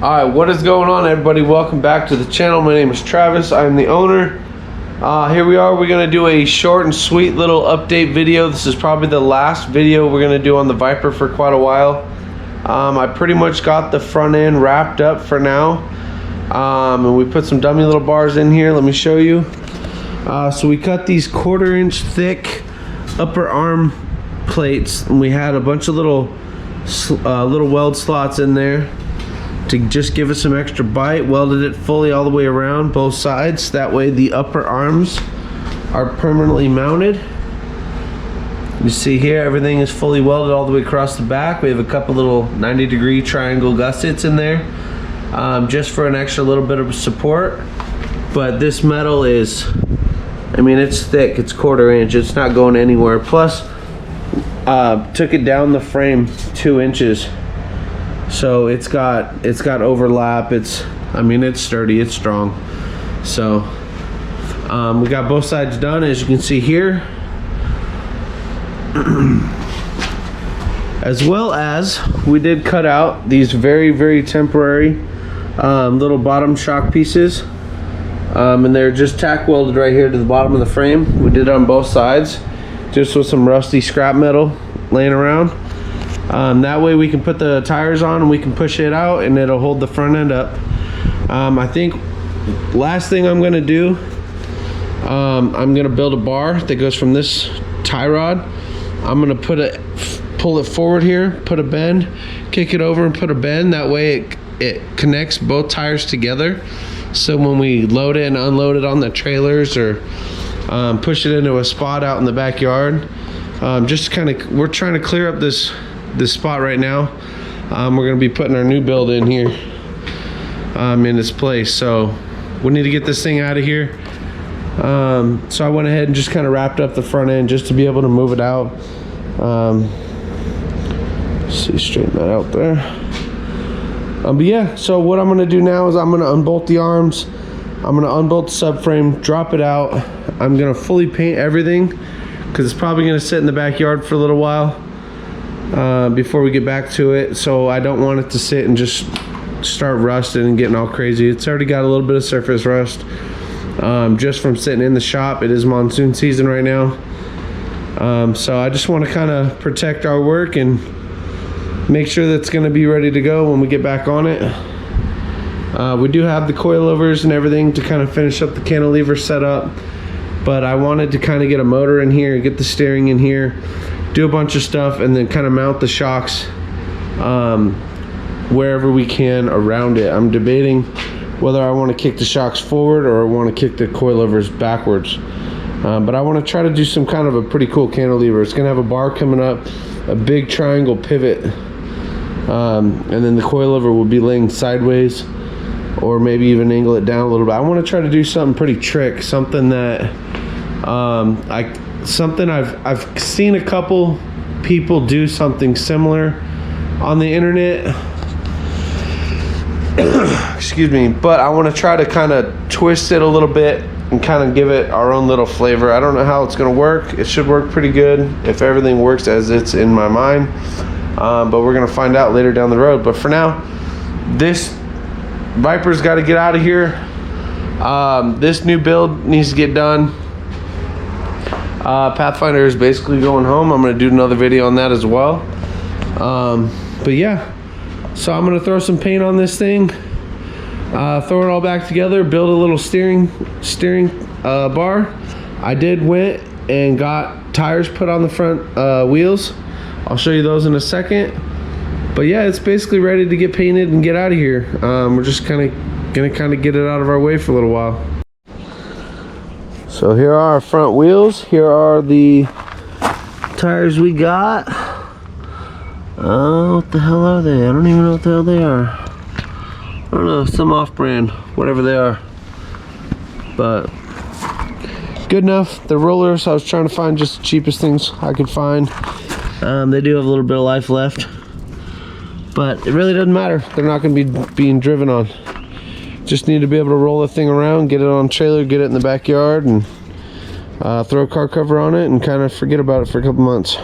Alright, what is going on, everybody? Welcome back to the channel. My name is Travis. I'm the owner. Here we are. We're going to do a short and sweet little update video. This is probably the last video we're going to do on the Viper for quite a while. I pretty much got the front end wrapped up for now. And we put some dummy little bars in here. Let me show you. So we cut these 1/4 inch thick upper arm plates, and we had a bunch of little weld slots in there to just give it some extra bite. Welded it fully all the way around both sides, that way the upper arms are permanently mounted. You see here, everything is fully welded all the way across the back. We have a couple little 90-degree triangle gussets in there, just for an extra little bit of support. But this metal is, I mean, it's thick, it's 1/4 inch, it's not going anywhere. Plus took it down the frame 2 inches, so it's got overlap. I mean, it's sturdy, it's strong. So we got both sides done, as you can see here. As well as we did cut out these very temporary little bottom shock pieces, and they're just tack welded right here to the bottom of the frame. We did it on both sides, just with some rusty scrap metal laying around. That way we can put the tires on and we can push it out and it'll hold the front end up. I think last thing I'm gonna do, I'm gonna build a bar that goes from this tie rod. I'm gonna pull it forward here, put a bend, kick it over and put a bend. That way it connects both tires together. So when we load it and unload it on the trailers, or push it into a spot out in the backyard, just kind of, we're trying to clear up this spot right now. We're going to be putting our new build in here, in its place. So we need to get this thing out of here. So I went ahead and just kind of wrapped up the front end just to be able to move it out. See, straighten that out there. But yeah, so what I'm going to do now is I'm going to unbolt the arms. I'm going to unbolt the subframe, drop it out. I'm going to fully paint everything, because it's probably going to sit in the backyard for a little while before we get back to it. So I don't want it to sit and just start rusting and getting all crazy. It's already got a little bit of surface rust just from sitting in the shop. It is monsoon season right now. So I just want to kind of protect our work and make sure that's going to be ready to go when we get back on it. We do have the coilovers and everything to kind of finish up the cantilever setup, but I wanted to kind of get a motor in here, get the steering in here, do a bunch of stuff, and then kind of mount the shocks wherever we can around it. I'm debating whether I want to kick the shocks forward or I want to kick the coilovers backwards. But I want to try to do some kind of a pretty cool cantilever. It's going to have a bar coming up, a big triangle pivot, and then the coilover will be laying sideways, or maybe even angle it down a little bit. I want to try to do something pretty trick, something that I've seen a couple people do something similar on the internet. Excuse me, but I want to try to kind of twist it a little bit and kind of give it our own little flavor. I don't know how it's going to work. It should work pretty good if everything works as it's in my mind, but we're going to find out later down the road. But for now, this Viper's got to get out of here. This new build needs to get done. Pathfinder is basically going home. I'm going to do another video on that as well. But yeah, so I'm going to throw some paint on this thing, throw it all back together, build a little steering bar. I went and got tires put on the front wheels. I'll show you those in a second. But yeah, it's basically ready to get painted and get out of here. We're just gonna get it out of our way for a little while. So here are our front wheels. Here are the tires we got. What the hell are they? I don't even know what the hell they are. I don't know, some off-brand, whatever they are. But good enough. The rollers, I was trying to find just the cheapest things I could find. They do have a little bit of life left, but it really doesn't matter. They're not going to be being driven on. Just need to be able to roll the thing around, get it on trailer, get it in the backyard, and throw a car cover on it and kind of forget about it for a couple months.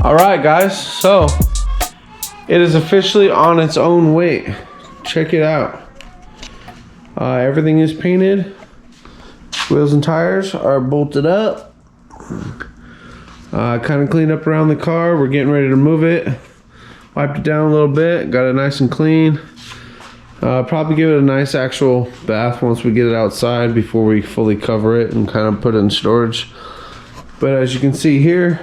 Alright guys, so it is officially on its own weight. Check it out. Everything is painted. Wheels and tires are bolted up. Kind of cleaned up around the car. We're getting ready to move it. Wiped it down a little bit. Got it nice and clean. Probably give it a nice actual bath once we get it outside before we fully cover it and kind of put it in storage. But as you can see here,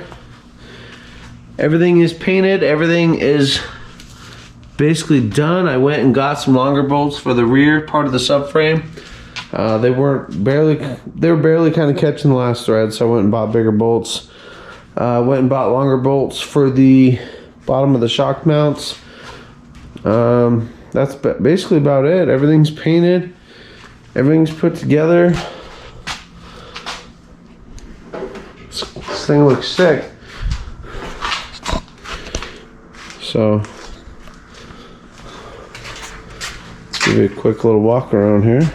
everything is painted. Everything is basically done. I went and got some longer bolts for the rear part of the subframe. They were barely kind of catching the last thread, so I went and bought bigger bolts. Went and bought longer bolts for the bottom of the shock mounts. That's basically about it. Everything's painted. Everything's put together. This thing looks sick. So, let's give you a quick little walk around here.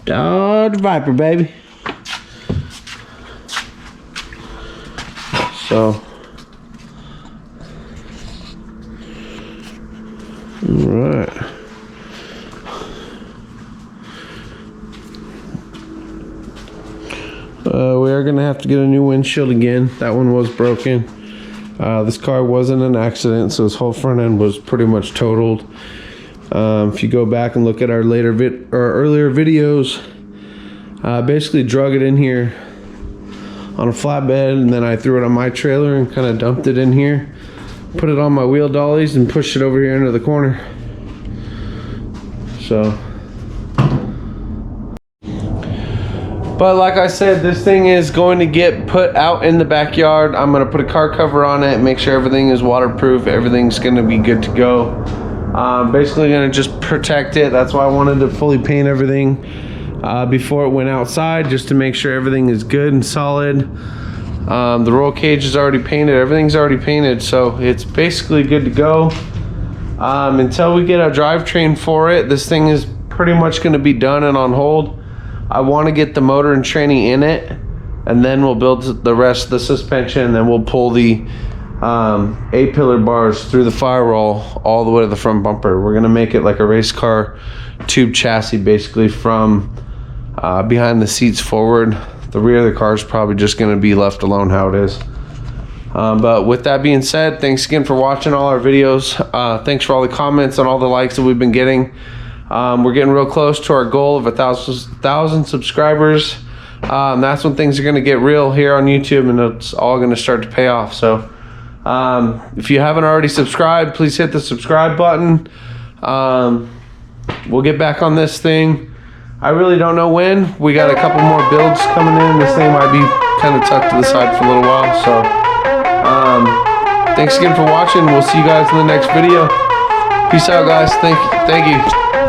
Dodge Viper, baby. So, all right. We are gonna have to get a new windshield again. That one was broken. This car wasn't an accident, so this whole front end was pretty much totaled. If you go back and look at our earlier videos, basically drug it in here on a flatbed, and then I threw it on my trailer and kind of dumped it in here, put it on my wheel dollies, and pushed it over here into the corner. So, but like I said, this thing is going to get put out in the backyard. I'm going to put a car cover on it, make sure everything is waterproof. Everything's going to be good to go. Basically going to just protect it. That's why I wanted to fully paint everything before it went outside, just to make sure everything is good and solid. The roll cage is already painted. Everything's already painted, so it's basically good to go. Until we get a drivetrain for it, this thing is pretty much going to be done and on hold. I want to get the motor and tranny in it, and then we'll build the rest of the suspension, and then we'll pull the A-pillar bars through the firewall all the way to the front bumper. We're gonna make it like a race car tube chassis, basically from behind the seats forward. The rear of the car is probably just gonna be left alone how it is. But with that being said, thanks again for watching all our videos. Thanks for all the comments and all the likes that we've been getting. We're getting real close to our goal of 1,000 subscribers. That's when things are gonna get real here on YouTube, and it's all gonna start to pay off. So if you haven't already subscribed, please hit the subscribe button. We'll get back on this thing. I really don't know when. We got a couple more builds coming in. This thing might be kind of tucked to the side for a little while. So thanks again for watching. We'll see you guys in the next video. Peace out, guys. Thank you.